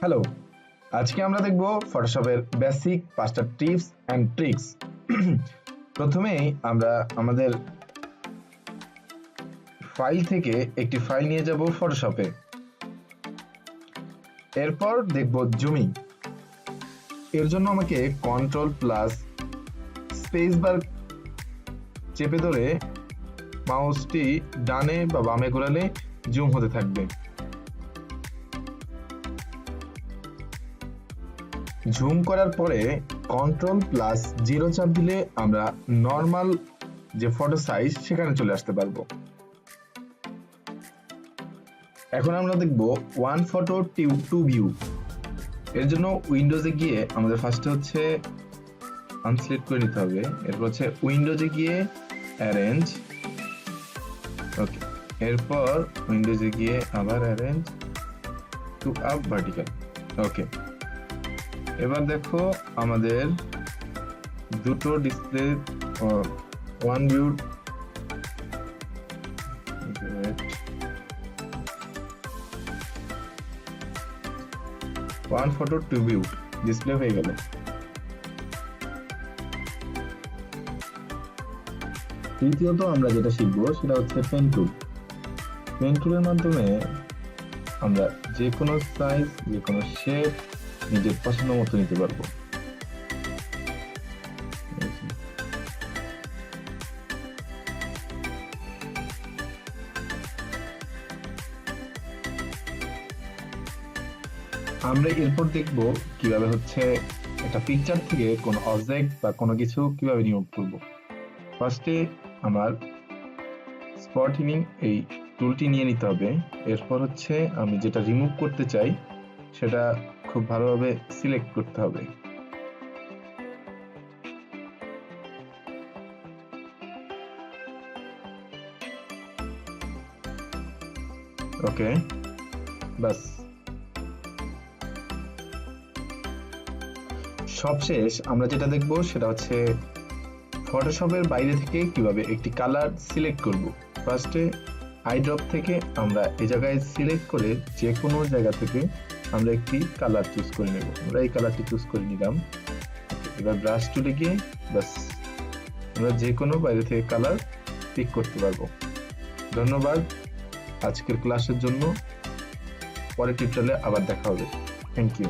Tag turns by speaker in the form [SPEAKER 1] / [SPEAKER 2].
[SPEAKER 1] Hello, আজকে আমরা দেখব ফটোশপের বেসিক 5টা টিপস অ্যান্ড ট্রিক্স। প্রথমেই আমরা আমাদের ফাইল থেকে একটি ফাইল নিয়ে যাব ফটোশপে। এরপর দেখব জুমিং। এর জন্য আমাকে কন্ট্রোল প্লাস স্পেস বার চেপে ধরে মাউসটি ডানে বা বামে ঘোরালে জুম হতে থাকবে। জুম করার পরে কন্ট্রোল প্লাস 0 চাপ দিলে আমরা নর্মাল যে ফটো সাইজ সেখানে চলে আসতে পারবো। এখন আমরা দেখব ওয়ান ফটো টু ভিউ। এর জন্য উইন্ডোজে গিয়ে আমাদের ফার্স্টে হচ্ছে আনসিলেক্ট করে নিতে হবে। এরপর হচ্ছে উইন্ডোজে গিয়ে অ্যারেঞ্জ, ওকে। এরপর উইন্ডোজে গিয়ে আবার অ্যারেঞ্জ টু আপ ভার্টিক্যাল, ওকে। এবার দেখো আমাদের দুটো display one view one photo two view display হয়ে গেল। তৃতীয়ত আমরা যেটা শিখবো সেটা হচ্ছে পেন টুল। পেন টুলের মাধ্যমে আমরা যে কোনো সাইজ, যে কোনো শেপ নিজের পছন্দ মতো নিতে পারবো। আমরা এরপর দেখব কিভাবে হচ্ছে একটা পিকচার থেকে কোনো অবজেক্ট বা কোনো কিছু কিভাবে রিমুভ করব। ফার্স্টে আমার স্পটিং এই টুলটি নিয়ে নিতে হবে। এরপর হচ্ছে আমি যেটা রিমুভ করতে চাই সেটা খুব ভালোভাবে সিলেক্ট করতে হবে। ওকে, বাস। সবশেষ আমরা যেটা দেখব সেটা হচ্ছে ফটোশপের বাইরে থেকে কিভাবে একটি কালার সিলেক্ট করব। ফার্স্টে আই ড্রপ থেকে আমরা এই জায়গায় সিলেক্ট করে যে কোনো জায়গা থেকে আমরা একটি কালার চুজ করে নেব। আমরা এই কালারটি চুজ করে নিলাম। এবার ব্রাশ টুলে গিয়ে বাস আমরা যে কোনো বাইরে থেকে কালার পিক করতে পারবো। ধন্যবাদ আজকের ক্লাসের জন্য। পরের টিউটোরিয়ালে আবার দেখা হবে। Thank you.